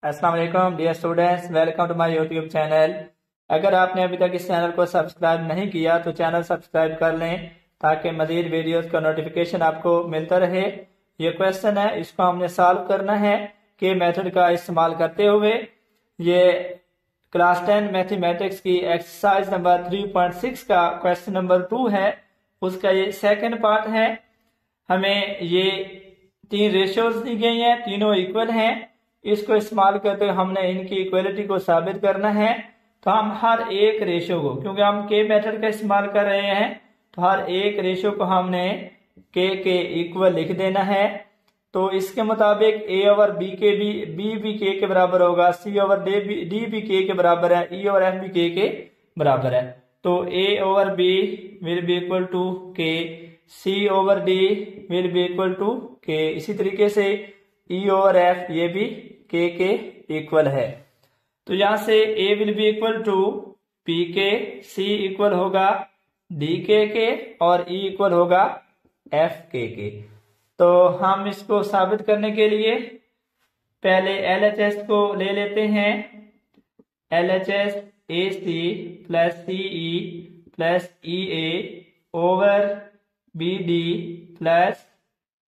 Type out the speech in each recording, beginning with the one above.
अस्सलाम वालेकुम dear students, welcome to my YouTube channel. अगर आपने अभी तक इस चैनल को सब्सक्राइब नहीं किया तो चैनल सब्सक्राइब कर लें ताकि मजीद वीडियोस का नोटिफिकेशन आपको मिलता रहे। ये क्वेश्चन है, इसको हमने सॉल्व करना है के मेथड का इस्तेमाल करते हुए। ये क्लास 10 मैथमेटिक्स की एक्सरसाइज नंबर 3.6 का क्वेश्चन नंबर 2 है, उसका ये सेकंड पार्ट है। हमें ये तीन रेशियोज दी गई हैं, तीनों इक्वल हैं। इसको इस्तेमाल करते हुए हमने इनकी इक्वलिटी को साबित करना है। तो हम हर एक रेशियो को, क्योंकि हम के मेथड का इस्तेमाल कर रहे हैं, तो हर एक रेशियो को हमने के इक्वल लिख देना है। तो इसके मुताबिक ए ओवर बी के बी के बराबर होगा, सी ओवर डी भी के बराबर है, ई और एफ भी के बराबर है। तो A over B will be equal to K, C over D will be equal to K. इसी तरीके से ई ओवर एफ ये भी के इक्वल है। तो यहां से A will be equal to P K, C equal होगा डी के और ई इक्वल होगा एफ के। तो हम इसको साबित करने के लिए पहले LHS को ले लेते हैं। LHS A C plus C E plus E A over B D plus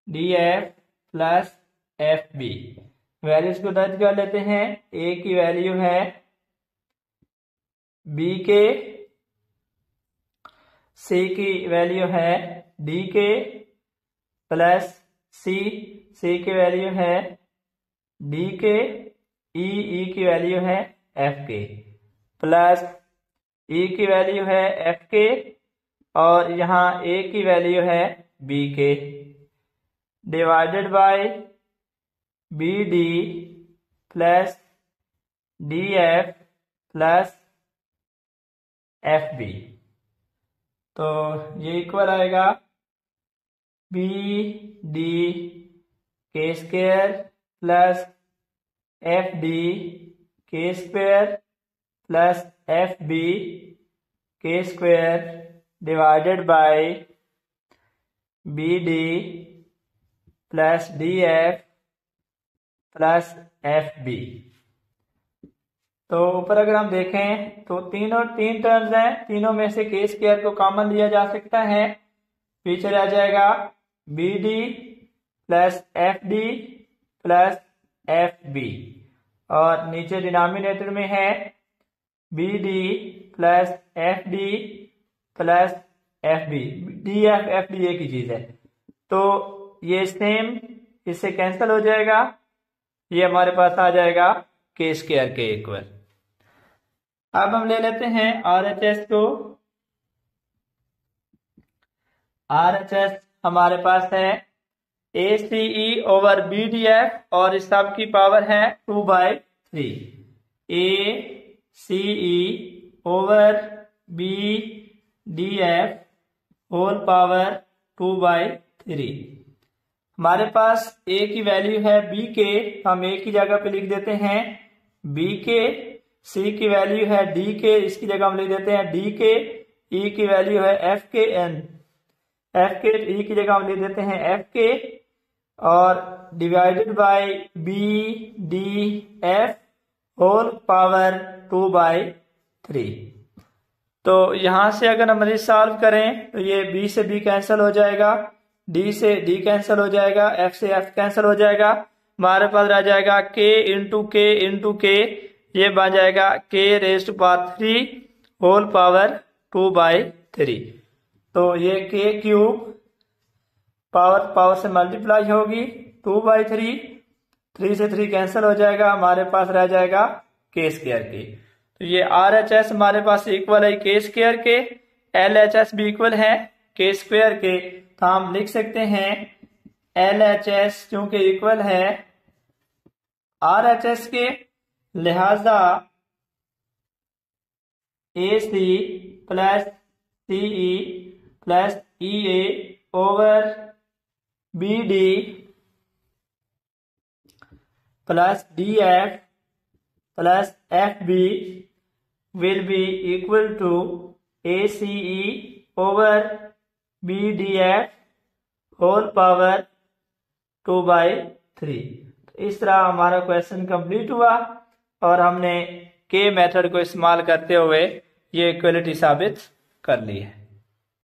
D F plus F B. Values को दर्ज कर लेते हैं। ए की वैल्यू है बी के, सी की वैल्यू है डी के प्लस सी की वैल्यू है डी के, ई की वैल्यू है एफ के प्लस ई की वैल्यू है एफ के और यहाँ ए की वैल्यू है बी के, divided by B D plus D F plus F B. तो ये इक्वल आएगा बी डी के स्क्वायर प्लस एफ डी के स्क्वायर प्लस एफ बी के square divided by B D plus D F plus F B. तो ऊपर अगर हम देखें तो तीन टर्म्स हैं, तीनों में से के स्क्वायर को कॉमन लिया जा सकता है। पीछे रह जाएगा B D plus F D plus F B और नीचे डिनोमिनेटर में है B D plus F D plus F B. D F D एक ही चीज है, तो ये सेम इससे कैंसिल हो जाएगा। ये हमारे पास आ जाएगा के स्क्वायर के इक्वल। अब हम ले लेते हैं RHS को। RHS हमारे पास है ACE ओवर BDF और इस सब की पावर है 2/3। ACE over BDF whole power 2/3। हमारे पास A की वैल्यू है B के, हम A की जगह पे लिख देते हैं B के। C की वैल्यू है D के, इसकी जगह हम लिख देते हैं D के। E की वैल्यू है F के N, F के E की जगह हम लिख देते हैं F के और divided by B D F whole power 2/3। तो यहां से अगर हम सॉल्व करें तो ये B से B कैंसिल हो जाएगा, D से D कैंसिल हो जाएगा, F से F कैंसिल हो जाएगा। हमारे पास रह जाएगा K इंटू के, ये बन जाएगा K raise to power 3 whole power 2/3। तो ये K क्यूब पावर से मल्टीप्लाई होगी 2/3, 3 से 3 कैंसिल हो जाएगा, हमारे पास रह जाएगा K स्क्वायर के। तो ये RHS हमारे पास इक्वल है K स्क्वायर के, LHS भी इक्वल है K स्क्वायर के। तो हम लिख सकते हैं LHS क्योंकि इक्वल है RHS के, लिहाजा AC plus CE plus EA over BD plus DF plus FB will be equal to ACE over BDF whole power 2/3। इस तरह हमारा क्वेश्चन कंप्लीट हुआ और हमने के मेथड को इस्तेमाल करते हुए ये इक्वलिटी साबित कर ली है।